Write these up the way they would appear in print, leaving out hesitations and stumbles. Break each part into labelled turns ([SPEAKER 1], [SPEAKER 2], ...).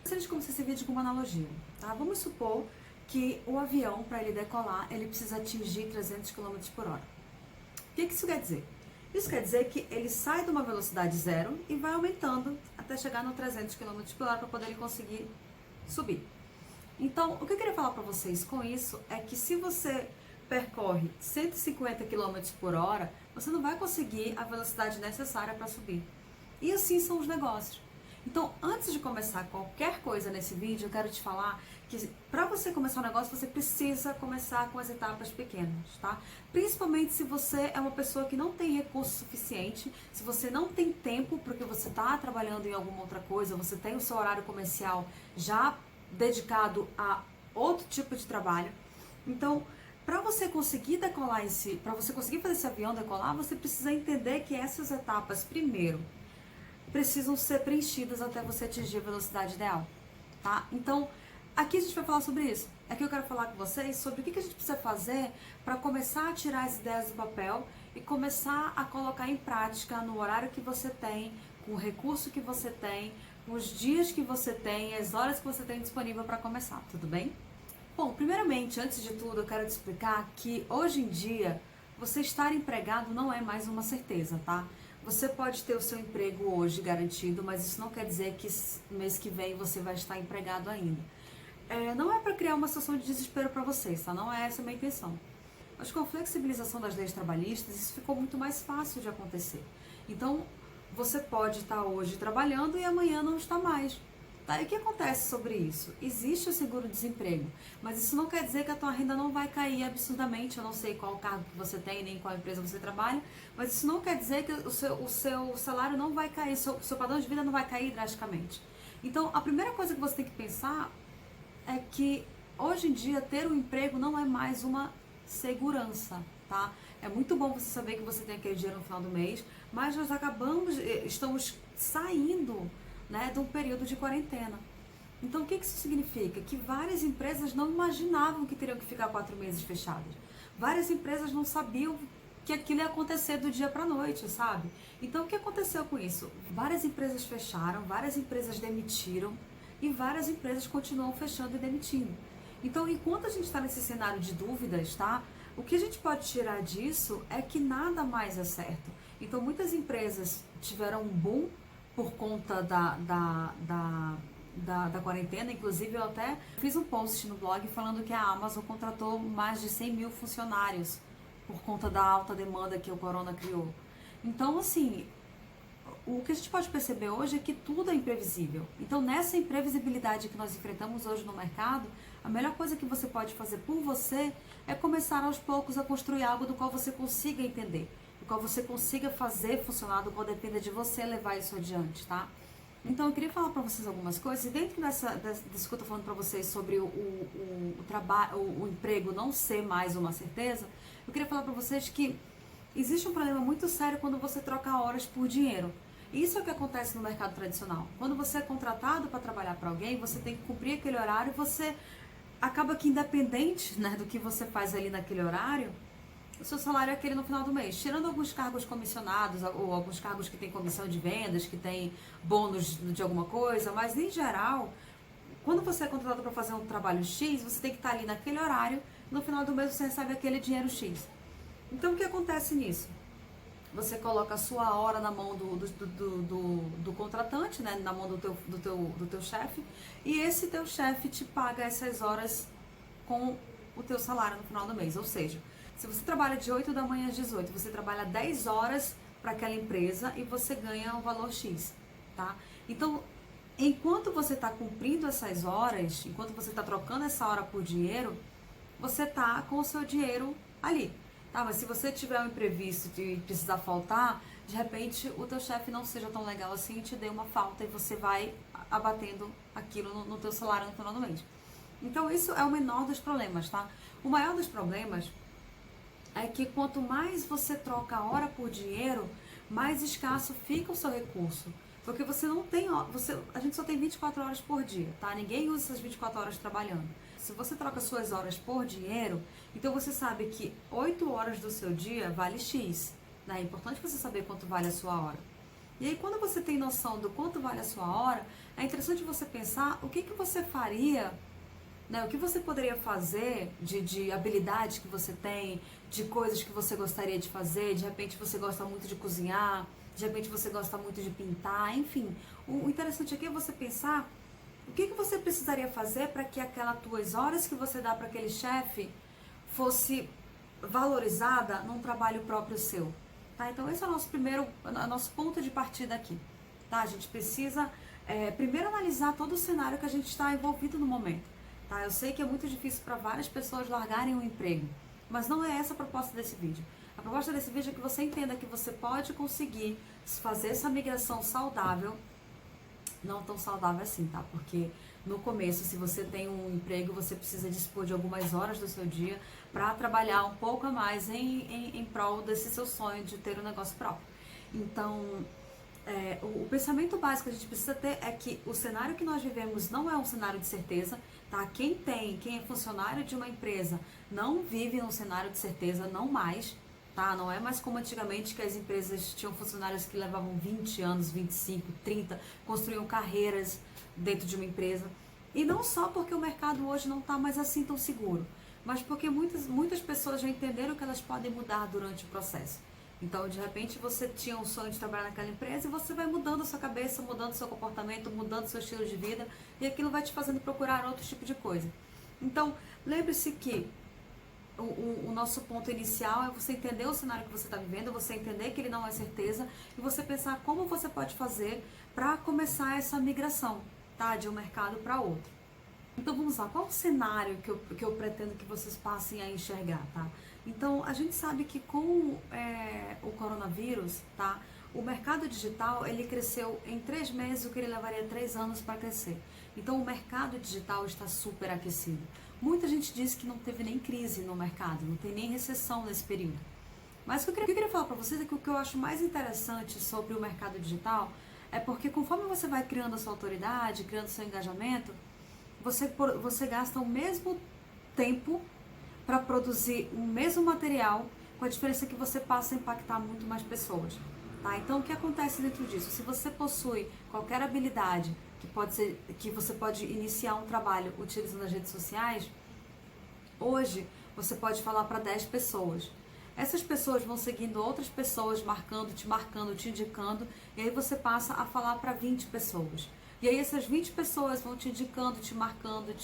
[SPEAKER 1] Gostaria de começar esse vídeo com uma analogia, tá? Vamos supor que o avião, para ele decolar, ele precisa atingir 300 km por hora. O que isso quer dizer? Isso quer dizer que ele sai de uma velocidade zero e vai aumentando até chegar no 300 km por hora para poder ele conseguir subir. Então, o que eu queria falar para vocês com isso é que se você percorre 150 km por hora, você não vai conseguir a velocidade necessária para subir. E assim são os negócios. Então, antes de começar qualquer coisa nesse vídeo, eu quero te falar que para você começar um negócio, você precisa começar com as etapas pequenas, tá? Principalmente se você é uma pessoa que não tem recurso suficiente, se você não tem tempo porque você está trabalhando em alguma outra coisa, você tem o seu horário comercial já dedicado a outro tipo de trabalho. Então, para você conseguir decolar para você conseguir fazer esse avião decolar, você precisa entender que essas etapas, primeiro, precisam ser preenchidas até você atingir a velocidade ideal, tá? Então, aqui a gente vai falar sobre isso. Aqui eu quero falar com vocês sobre o que a gente precisa fazer para começar a tirar as ideias do papel e começar a colocar em prática no horário que você tem, com o recurso que você tem, com os dias que você tem, as horas que você tem disponível para começar, tudo bem? Bom, primeiramente, antes de tudo, eu quero te explicar que hoje em dia você estar empregado não é mais uma certeza, tá? Você pode ter o seu emprego hoje garantido, mas isso não quer dizer que no mês que vem você vai estar empregado ainda. Não é para criar uma situação de desespero para vocês, tá? Não é essa a minha intenção. Mas com a flexibilização das leis trabalhistas, isso ficou muito mais fácil de acontecer. Então, você pode estar hoje trabalhando e amanhã não está mais. Tá? E o que acontece sobre isso? Existe o seguro-desemprego, mas isso não quer dizer que a tua renda não vai cair absurdamente. Eu não sei qual cargo que você tem, nem qual empresa você trabalha, mas isso não quer dizer que o seu salário não vai cair, o seu padrão de vida não vai cair drasticamente. Então, a primeira coisa que você tem que pensar é que hoje em dia ter um emprego não é mais uma segurança, tá? É muito bom você saber que você tem aquele dinheiro no final do mês, mas nós estamos saindo, né, de um período de quarentena. Então, o que isso significa? Que várias empresas não imaginavam que teriam que ficar 4 meses fechadas. Várias empresas não sabiam que aquilo ia acontecer do dia para a noite, sabe? Então, o que aconteceu com isso? Várias empresas fecharam, várias empresas demitiram e várias empresas continuam fechando e demitindo. Então, enquanto a gente está nesse cenário de dúvidas, tá? O que a gente pode tirar disso é que nada mais é certo. Então, muitas empresas tiveram um boom por conta da quarentena. Inclusive, eu até fiz um post no blog falando que a Amazon contratou mais de 100 mil funcionários por conta da alta demanda que o corona criou. Então, assim, o que a gente pode perceber hoje é que tudo é imprevisível. Então, nessa imprevisibilidade que nós enfrentamos hoje no mercado, a melhor coisa que você pode fazer por você é começar aos poucos a construir algo do qual você consiga entender, do qual você consiga fazer funcionar, do qual dependa de você levar isso adiante, tá? Então, eu queria falar para vocês algumas coisas, e dentro disso que eu tô falando para vocês sobre o trabalho, o emprego não ser mais uma certeza, eu queria falar para vocês que existe um problema muito sério quando você troca horas por dinheiro. Isso é o que acontece no mercado tradicional. Quando você é contratado para trabalhar para alguém, você tem que cumprir aquele horário, você acaba que independente, né, do que você faz ali naquele horário, o seu salário é aquele no final do mês. Tirando alguns cargos comissionados, ou alguns cargos que tem comissão de vendas, que tem bônus de alguma coisa, mas em geral, quando você é contratado para fazer um trabalho X, você tem que estar ali naquele horário, no final do mês você recebe aquele dinheiro X. Então, o que acontece nisso? Você coloca a sua hora na mão do contratante, né, na mão do teu chefe, e esse teu chefe te paga essas horas com o teu salário no final do mês. Ou seja, se você trabalha de 8 da manhã às 18, você trabalha 10 horas para aquela empresa e você ganha um valor X, tá? Então, enquanto você está cumprindo essas horas, enquanto você está trocando essa hora por dinheiro, você está com o seu dinheiro ali. Tá, mas se você tiver um imprevisto de precisar faltar, de repente o teu chefe não seja tão legal assim e te dê uma falta e você vai abatendo aquilo no teu salário no final do mês. Então isso é o menor dos problemas, tá? O maior dos problemas é que quanto mais você troca a hora por dinheiro, mais escasso fica o seu recurso. Porque você não tem, a gente só tem 24 horas por dia, tá? Ninguém usa essas 24 horas trabalhando. Se você troca suas horas por dinheiro, então você sabe que 8 horas do seu dia vale X, né? É importante você saber quanto vale a sua hora. E aí, quando você tem noção do quanto vale a sua hora, é interessante você pensar o que você faria, né? O que você poderia fazer de habilidades que você tem, de coisas que você gostaria de fazer. De repente você gosta muito de cozinhar, de repente você gosta muito de pintar, enfim. O interessante aqui é você pensar o que você precisaria fazer para que aquelas tuas horas que você dá para aquele chefe fosse valorizada num trabalho próprio seu. Tá? Então esse é o nosso ponto de partida aqui. Tá? A gente precisa primeiro analisar todo o cenário que a gente está envolvido no momento. Tá? Eu sei que é muito difícil para várias pessoas largarem um emprego, mas não é essa a proposta desse vídeo. A proposta desse vídeo é que você entenda que você pode conseguir fazer essa migração saudável, não tão saudável assim, tá? Porque no começo, se você tem um emprego, você precisa dispor de algumas horas do seu dia para trabalhar um pouco a mais em prol desse seu sonho de ter um negócio próprio. Então, o pensamento básico que a gente precisa ter é que o cenário que nós vivemos não é um cenário de certeza, tá? Quem é funcionário de uma empresa não vive num cenário de certeza, não mais, tá? Não é mais como antigamente que as empresas tinham funcionários que levavam 20 anos, 25, 30, construíam carreiras dentro de uma empresa. E não só porque o mercado hoje não está mais assim tão seguro, mas porque muitas pessoas já entenderam que elas podem mudar durante o processo. Então, de repente, você tinha um sonho de trabalhar naquela empresa e você vai mudando a sua cabeça, mudando o seu comportamento, mudando o seu estilo de vida, e aquilo vai te fazendo procurar outro tipo de coisa. Então, lembre-se que o nosso ponto inicial é você entender o cenário que você está vivendo, você entender que ele não é certeza, e você pensar como você pode fazer para começar essa migração, tá? De um mercado para outro. Então vamos lá, qual o cenário que eu pretendo que vocês passem a enxergar, tá? Então a gente sabe que com o coronavírus, tá? O mercado digital, ele cresceu em 3 meses o que ele levaria 3 anos para crescer. Então o mercado digital está super aquecido. Muita gente diz que não teve nem crise no mercado, não tem nem recessão nesse período. Mas o que eu queria falar para vocês é que o que eu acho mais interessante sobre o mercado digital é porque conforme você vai criando a sua autoridade, criando seu engajamento, você gasta o mesmo tempo para produzir o mesmo material, com a diferença que você passa a impactar muito mais pessoas. Tá? Então, o que acontece dentro disso? Se você possui qualquer habilidade que você pode iniciar um trabalho utilizando as redes sociais, hoje você pode falar para 10 pessoas. Essas pessoas vão seguindo outras pessoas, marcando, te indicando, e aí você passa a falar para 20 pessoas. E aí essas 20 pessoas vão te indicando, te marcando,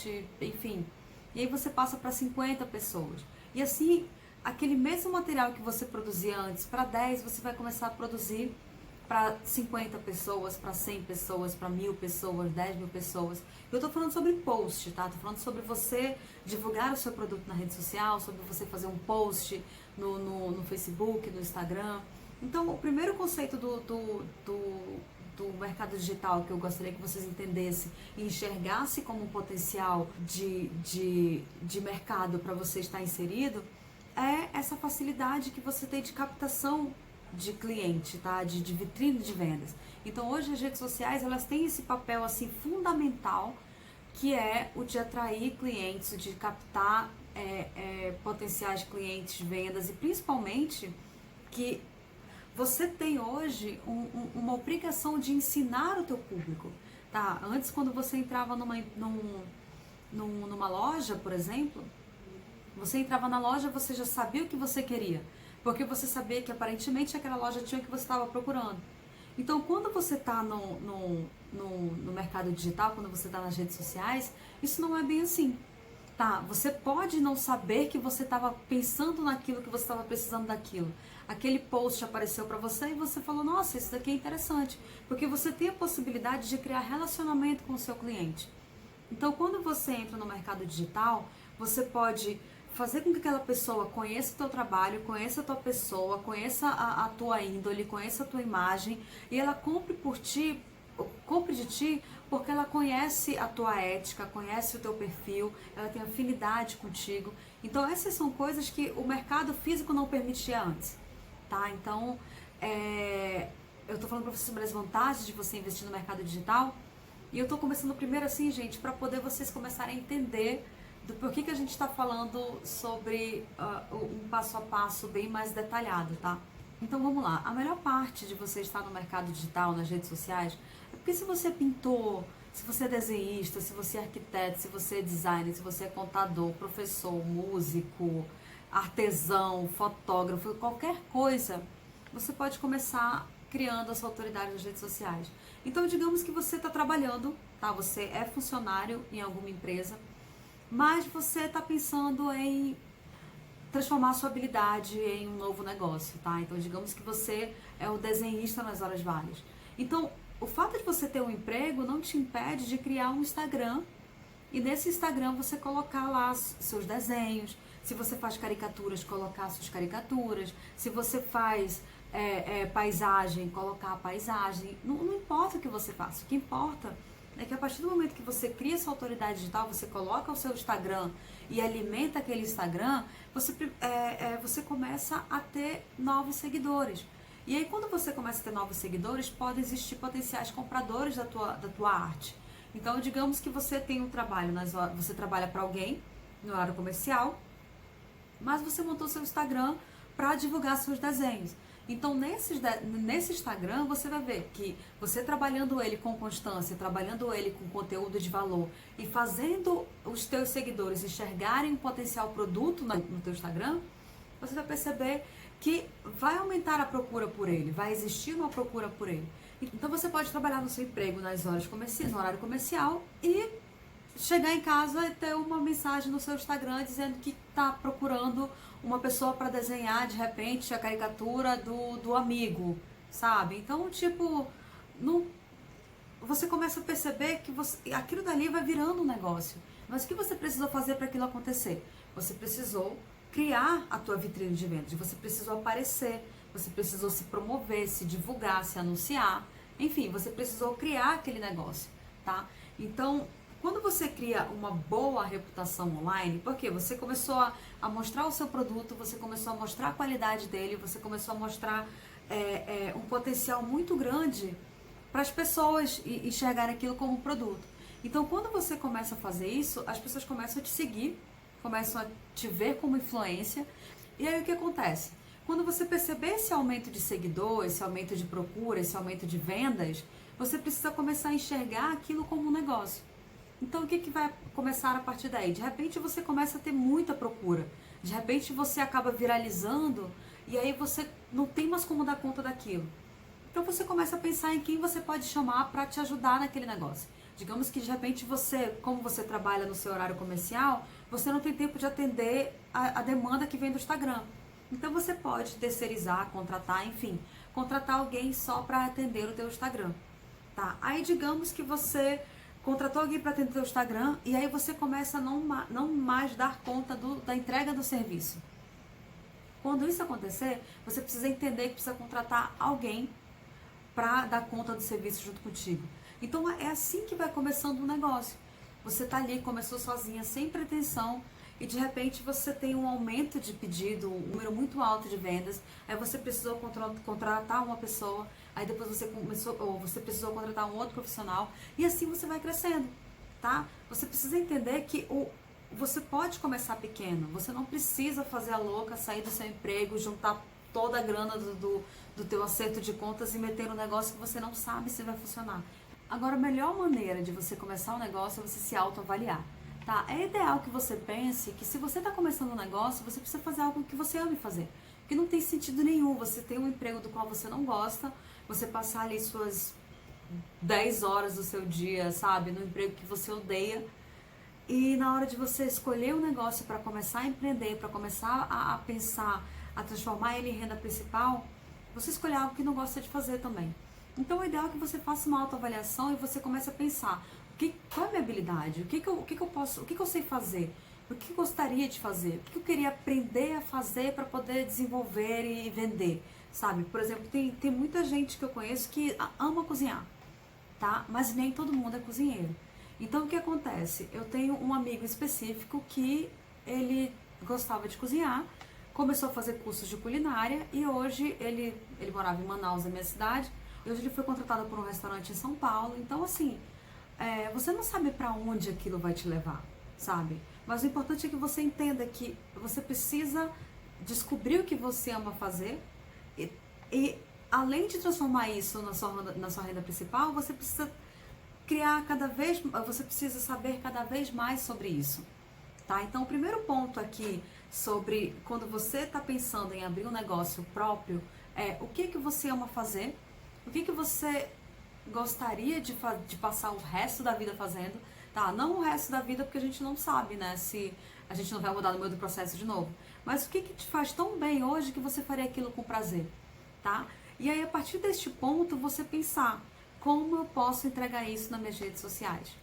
[SPEAKER 1] enfim. E aí você passa para 50 pessoas. E assim, aquele mesmo material que você produzia antes para 10, você vai começar a produzir para 50 pessoas, para 100 pessoas, para 1.000 pessoas, 10.000 pessoas. Eu tô falando sobre post, tá? Tô falando sobre você divulgar o seu produto na rede social, sobre você fazer um post no Facebook, no Instagram. Então, o primeiro conceito do mercado digital que eu gostaria que vocês entendessem e enxergassem como um potencial de mercado para você estar inserido é essa facilidade que você tem de captação de cliente, tá? De vitrine de vendas. Então hoje as redes sociais, elas têm esse papel assim fundamental, que é o de atrair clientes, de captar potenciais clientes, vendas, e principalmente que você tem hoje uma obrigação de ensinar o teu público, tá? Antes, quando você entrava numa loja, por exemplo, você entrava na loja, você já sabia o que você queria, porque você sabia que aparentemente aquela loja tinha o que você estava procurando. Então, quando você está no mercado digital, quando você está nas redes sociais, isso não é bem assim, tá? Você pode não saber que você estava pensando naquilo, que você estava precisando daquilo. Aquele post apareceu para você e você falou, nossa, isso daqui é interessante, porque você tem a possibilidade de criar relacionamento com o seu cliente. Então, quando você entra no mercado digital, você pode fazer com que aquela pessoa conheça o teu trabalho, conheça a tua pessoa, conheça a tua índole, conheça a tua imagem, e ela compre de ti porque ela conhece a tua ética, conhece o teu perfil, ela tem afinidade contigo. Então essas são coisas que o mercado físico não permitia antes, tá? Então eu tô falando para vocês sobre as vantagens de você investir no mercado digital, e eu tô começando primeiro assim, gente, para poder vocês começarem a entender do porquê que a gente está falando sobre um passo a passo bem mais detalhado, tá? Então vamos lá, a melhor parte de você estar no mercado digital, nas redes sociais, é porque se você é pintor, se você é desenhista, se você é arquiteto, se você é designer, se você é contador, professor, músico, artesão, fotógrafo, qualquer coisa, você pode começar criando a sua autoridade nas redes sociais. Então digamos que você está trabalhando, tá? Você é funcionário em alguma empresa, mas você está pensando em transformar a sua habilidade em um novo negócio, tá? Então, digamos que você é o desenhista nas horas vagas. Então, o fato de você ter um emprego não te impede de criar um Instagram e nesse Instagram você colocar lá seus desenhos. Se você faz caricaturas, colocar suas caricaturas. Se você faz paisagem, colocar a paisagem. Não importa o que você faça, o que importa é que a partir do momento que você cria sua autoridade digital, você coloca o seu Instagram e alimenta aquele Instagram, você começa a ter novos seguidores. E aí quando você começa a ter novos seguidores, podem existir potenciais compradores da tua arte. Então digamos que você tem um trabalho, você trabalha para alguém no horário comercial, mas você montou seu Instagram para divulgar seus desenhos. Então, nesse Instagram, você vai ver que você trabalhando ele com constância, trabalhando ele com conteúdo de valor e fazendo os teus seguidores enxergarem um potencial produto no teu Instagram, você vai perceber que vai aumentar a procura por ele, vai existir uma procura por ele. Então, você pode trabalhar no seu emprego nas horas comerciais, no horário comercial e chegar em casa e ter uma mensagem no seu Instagram dizendo que está procurando uma pessoa para desenhar de repente a caricatura do amigo, sabe? Então, tipo, você começa a perceber que aquilo dali vai virando um negócio. Mas o que você precisou fazer para aquilo acontecer? Você precisou criar a tua vitrine de vendas, você precisou aparecer, você precisou se promover, se divulgar, se anunciar, enfim, você precisou criar aquele negócio, tá? Então, quando você cria uma boa reputação online, porque você começou a mostrar o seu produto, você começou a mostrar a qualidade dele, você começou a mostrar um potencial muito grande para as pessoas enxergarem aquilo como um produto. Então, quando você começa a fazer isso, as pessoas começam a te seguir, começam a te ver como influência. E aí o que acontece? Quando você perceber esse aumento de seguidor, esse aumento de procura, esse aumento de vendas, você precisa começar a enxergar aquilo como um negócio. Então, o que vai começar a partir daí? De repente, você começa a ter muita procura. De repente, você acaba viralizando e aí você não tem mais como dar conta daquilo. Então, você começa a pensar em quem você pode chamar para te ajudar naquele negócio. Digamos que, de repente, como você trabalha no seu horário comercial, você não tem tempo de atender a demanda que vem do Instagram. Então, você pode terceirizar, contratar, enfim, contratar alguém só para atender o teu Instagram. Tá? Aí, digamos que você contratou alguém para atender o seu Instagram e aí você começa a não mais dar conta da entrega do serviço. Quando isso acontecer, você precisa entender que precisa contratar alguém para dar conta do serviço junto contigo. Então é assim que vai começando um negócio. Você tá ali, começou sozinha, sem pretensão, e de repente você tem um aumento de pedido, um número muito alto de vendas, aí você precisou contratar uma pessoa, aí depois você precisou contratar um outro profissional, e assim você vai crescendo, tá? Você precisa entender que você pode começar pequeno, você não precisa fazer a louca, sair do seu emprego, juntar toda a grana do teu acerto de contas e meter um negócio que você não sabe se vai funcionar. Agora, a melhor maneira de você começar um negócio é você se autoavaliar. Tá? É ideal que você pense que se você está começando um negócio, você precisa fazer algo que você ame fazer. Porque não tem sentido nenhum você ter um emprego do qual você não gosta, você passar ali suas 10 horas do seu dia, sabe, no emprego que você odeia, e na hora de você escolher um negócio para começar a empreender, para começar a pensar, a transformar ele em renda principal, você escolher algo que não gosta de fazer também. Então, o ideal é que você faça uma autoavaliação e você comece a pensar qual é a minha habilidade, o que eu sei fazer, o que eu gostaria de fazer, o que eu queria aprender a fazer para poder desenvolver e vender, sabe? Por exemplo, tem muita gente que eu conheço que ama cozinhar, tá? Mas nem todo mundo é cozinheiro. Então, o que acontece? Eu tenho um amigo específico que ele gostava de cozinhar, começou a fazer cursos de culinária e hoje ele morava em Manaus, na minha cidade, e hoje ele foi contratado por um restaurante em São Paulo. Então, assim, você não sabe para onde aquilo vai te levar, sabe? Mas o importante é que você entenda que você precisa descobrir o que você ama fazer, e E além de transformar isso na sua renda principal, você precisa você precisa saber cada vez mais sobre isso, tá? Então, o primeiro ponto aqui sobre quando você está pensando em abrir um negócio próprio é o que você ama fazer, o que você gostaria de passar o resto da vida fazendo, tá? Não o resto da vida porque a gente não sabe, né, se a gente não vai mudar no meio do processo de novo, mas o que te faz tão bem hoje que você faria aquilo com prazer, tá? E aí, a partir deste ponto, você pensar como eu posso entregar isso nas minhas redes sociais.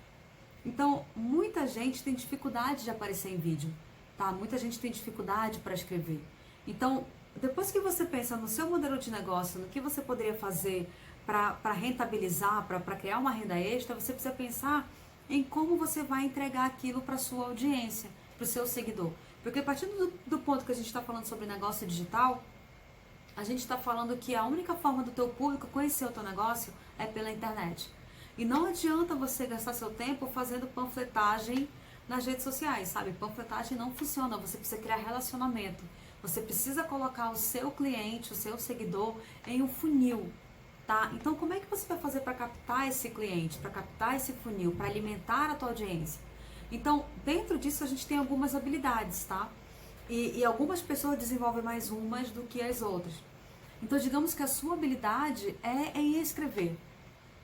[SPEAKER 1] Então, muita gente tem dificuldade de aparecer em vídeo, tá? Muita gente tem dificuldade para escrever. Então, depois que você pensa no seu modelo de negócio, no que você poderia fazer para rentabilizar, para criar uma renda extra, você precisa pensar em como você vai entregar aquilo para a sua audiência, para o seu seguidor. Porque a partir do ponto que a gente está falando sobre negócio digital, a gente está falando que a única forma do teu público conhecer o teu negócio é pela internet. E não adianta você gastar seu tempo fazendo panfletagem nas redes sociais, sabe? Panfletagem não funciona, você precisa criar relacionamento. Você precisa colocar o seu cliente, o seu seguidor em um funil, tá? Então, como é que você vai fazer para captar esse cliente, para captar esse funil, para alimentar a tua audiência? Então, dentro disso, a gente tem algumas habilidades, tá? E algumas pessoas desenvolvem mais umas do que as outras. Então, digamos que a sua habilidade é em escrever,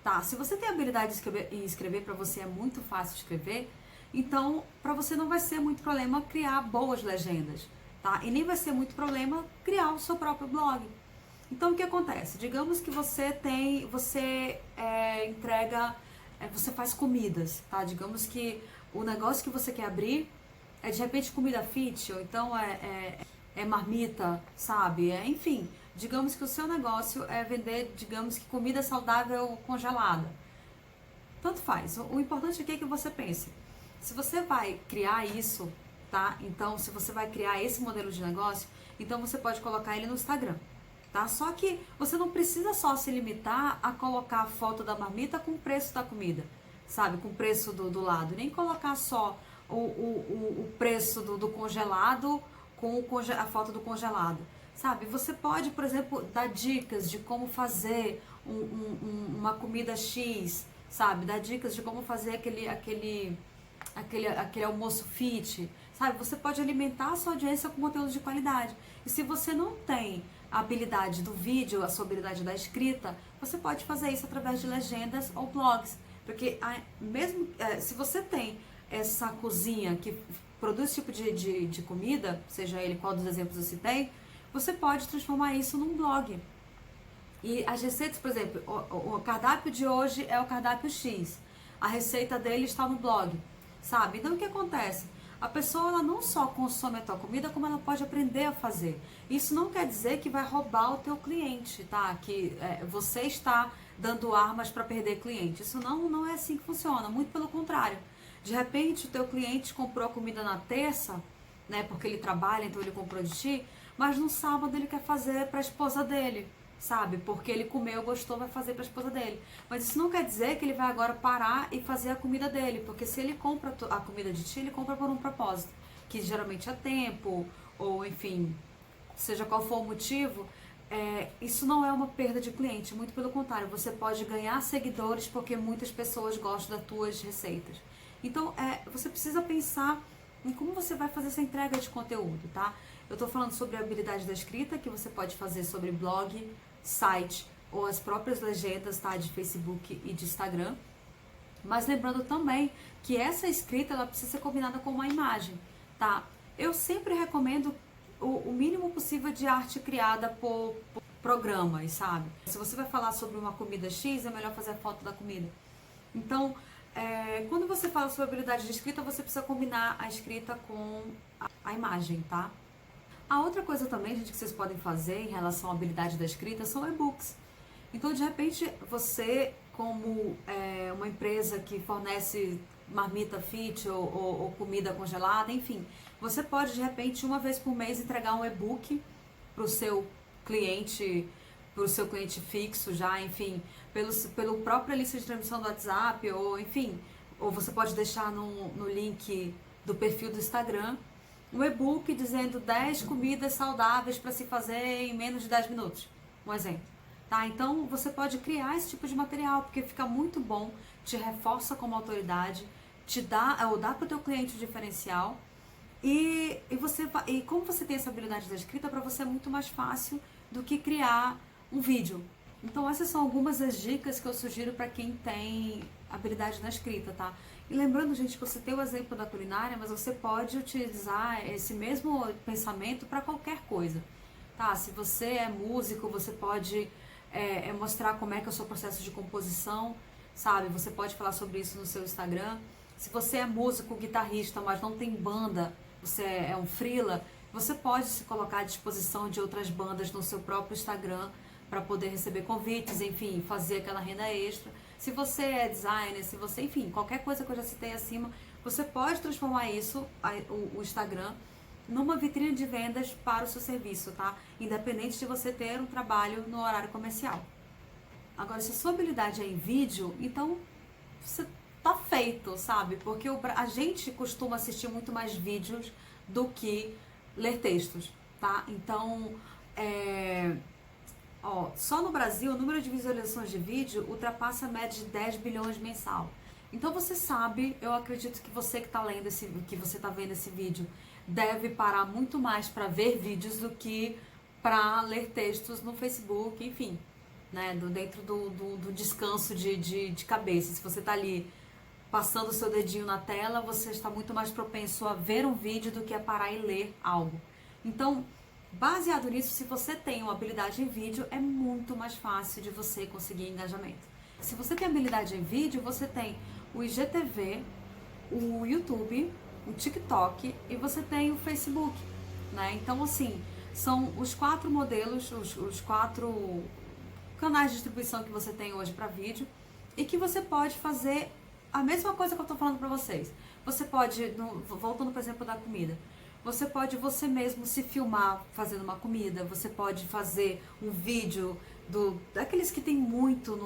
[SPEAKER 1] tá? Se você tem a habilidade em escrever, para você é muito fácil escrever, então, para você não vai ser muito problema criar boas legendas, tá? E nem vai ser muito problema criar o seu próprio blog. Então, o que acontece? Digamos que você você faz comidas, tá? Digamos que o negócio que você quer abrir é de repente comida fit, ou então é marmita, sabe? Enfim, digamos que o seu negócio é vender, digamos que comida saudável congelada. Tanto faz. O importante aqui é que você pense. Se você vai criar isso, tá? Então, se você vai criar esse modelo de negócio, então você pode colocar ele no Instagram, tá? Só que você não precisa só se limitar a colocar a foto da marmita com o preço da comida, sabe? Com o preço do lado. Nem colocar só o preço do congelado com a foto do congelado, sabe? Você pode, por exemplo, dar dicas de como fazer uma comida X, sabe? Dar dicas de como fazer aquele almoço fit, sabe? Você pode alimentar a sua audiência com conteúdo de qualidade. E se você não tem a habilidade do vídeo, a sua habilidade da escrita, você pode fazer isso através de legendas ou blogs. Porque se você tem essa cozinha que produz esse tipo de comida, seja ele qual dos exemplos eu citei, você pode transformar isso num blog. E as receitas, por exemplo, o cardápio de hoje é o cardápio X. A receita dele está no blog, sabe? Então, o que acontece? A pessoa ela não só consome a tua comida, como ela pode aprender a fazer. Isso não quer dizer que vai roubar o teu cliente, tá? Que você está dando armas para perder cliente. Isso não é assim que funciona, muito pelo contrário. De repente, o teu cliente comprou a comida na terça, né? Porque ele trabalha, então ele comprou de ti, mas no sábado ele quer fazer para a esposa dele, sabe? Porque ele comeu, gostou, vai fazer para a esposa dele. Mas isso não quer dizer que ele vai agora parar e fazer a comida dele, porque se ele compra a comida de ti, ele compra por um propósito, que geralmente é tempo, ou enfim, seja qual for o motivo, isso não é uma perda de cliente, muito pelo contrário, você pode ganhar seguidores porque muitas pessoas gostam das tuas receitas. Então, você precisa pensar em como você vai fazer essa entrega de conteúdo, tá? Eu estou falando sobre a habilidade da escrita, que você pode fazer sobre blog, site ou as próprias legendas, tá? De Facebook e de Instagram. Mas lembrando também que essa escrita, ela precisa ser combinada com uma imagem, tá? Eu sempre recomendo o mínimo possível de arte criada por programas, sabe? Se você vai falar sobre uma comida X, é melhor fazer a foto da comida. Então, quando você fala sobre habilidade de escrita, você precisa combinar a escrita com a imagem, tá? A outra coisa também, gente, que vocês podem fazer em relação à habilidade da escrita são e-books. Então, de repente, você, como uma empresa que fornece marmita fit ou comida congelada, enfim, você pode, de repente, uma vez por mês entregar um e-book para o seu cliente fixo já, enfim, pelo própria lista de transmissão do WhatsApp, ou enfim, ou você pode deixar no link do perfil do Instagram um e-book dizendo 10 comidas saudáveis para se fazer em menos de 10 minutos, um exemplo, tá? Então você pode criar esse tipo de material, porque fica muito bom, te reforça como autoridade, te dá, ou dá para o teu cliente o diferencial, e como você tem essa habilidade da escrita, para você é muito mais fácil do que criar um vídeo. Então essas são algumas das dicas que eu sugiro para quem tem habilidade na escrita, tá? E lembrando, gente, que você tem o exemplo da culinária, mas você pode utilizar esse mesmo pensamento para qualquer coisa, tá? Se você é músico, você pode mostrar como é que é o seu processo de composição, sabe? Você pode falar sobre isso no seu Instagram. Se você é músico, guitarrista, mas não tem banda, você é um freela, você pode se colocar à disposição de outras bandas no seu próprio Instagram para poder receber convites, enfim, fazer aquela renda extra. Se você é designer, se você, enfim, qualquer coisa que eu já citei acima, você pode transformar isso, o Instagram, numa vitrine de vendas para o seu serviço, tá? Independente de você ter um trabalho no horário comercial. Agora, se a sua habilidade é em vídeo, então você tá feito, sabe? Porque a gente costuma assistir muito mais vídeos do que ler textos, tá? Então, só no Brasil, o número de visualizações de vídeo ultrapassa a média de 10 bilhões mensal. Então você sabe, eu acredito que você que está lendo que você está vendo esse vídeo, deve parar muito mais para ver vídeos do que para ler textos no Facebook, enfim, né? Dentro do descanso de cabeça. Se você está ali passando o seu dedinho na tela, você está muito mais propenso a ver um vídeo do que a parar e ler algo. Então, baseado nisso, se você tem uma habilidade em vídeo, é muito mais fácil de você conseguir engajamento. Se você tem habilidade em vídeo, você tem o IGTV, o YouTube, o TikTok e você tem o Facebook, né? Então, assim, são os 4 modelos, os 4 canais de distribuição que você tem hoje para vídeo e que você pode fazer a mesma coisa que eu estou falando para vocês. Você pode, voltando por exemplo da comida, você pode você mesmo se filmar fazendo uma comida, você pode fazer um vídeo daqueles que tem muito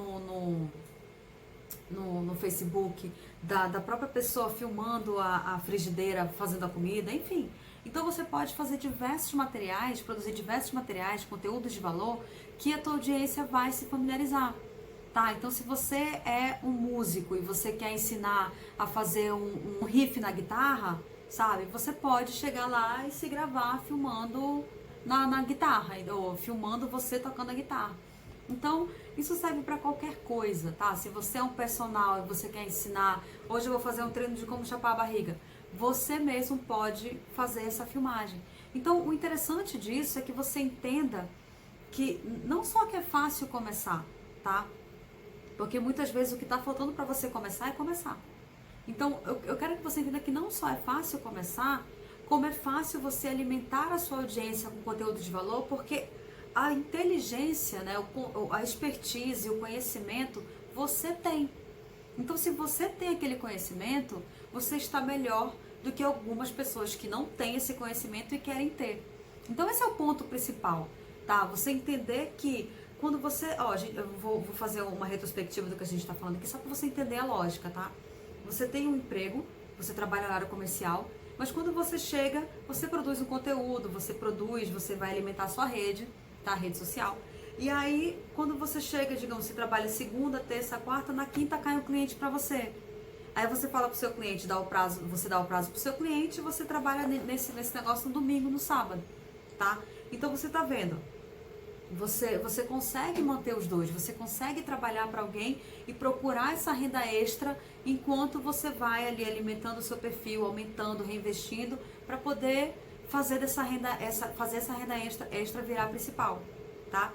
[SPEAKER 1] no Facebook, da própria pessoa filmando a frigideira fazendo a comida, enfim. Então você pode fazer diversos materiais, produzir diversos materiais, conteúdos de valor, que a tua audiência vai se familiarizar. Tá? Então se você é um músico e você quer ensinar a fazer um riff na guitarra, sabe? Você pode chegar lá e se gravar filmando na guitarra, ou filmando você tocando a guitarra. Então, isso serve para qualquer coisa, tá? Se você é um personal e você quer ensinar, hoje eu vou fazer um treino de como chapar a barriga, você mesmo pode fazer essa filmagem. Então, o interessante disso é que você entenda que não só que é fácil começar, tá? Porque muitas vezes o que está faltando para você começar é começar. Então, eu quero que você entenda que não só é fácil começar, como é fácil você alimentar a sua audiência com conteúdo de valor, porque a inteligência, né, a expertise, o conhecimento, você tem. Então, se você tem aquele conhecimento, você está melhor do que algumas pessoas que não têm esse conhecimento e querem ter. Então, esse é o ponto principal, tá? Você entender que quando você... eu vou fazer uma retrospectiva do que a gente está falando aqui, só para você entender a lógica, tá? Você tem um emprego, você trabalha na área comercial, mas quando você chega, você produz um conteúdo, você vai alimentar a sua rede, tá? A rede social. E aí, quando você chega, digamos, você trabalha segunda, terça, quarta, na quinta cai um cliente para você. Aí você fala pro seu cliente, você dá o prazo pro seu cliente e você trabalha nesse negócio no domingo, no sábado, tá? Então você tá vendo, você consegue manter os dois, você consegue trabalhar para alguém e procurar essa renda extra enquanto você vai ali alimentando o seu perfil, aumentando, reinvestindo para poder fazer essa renda extra virar principal, tá?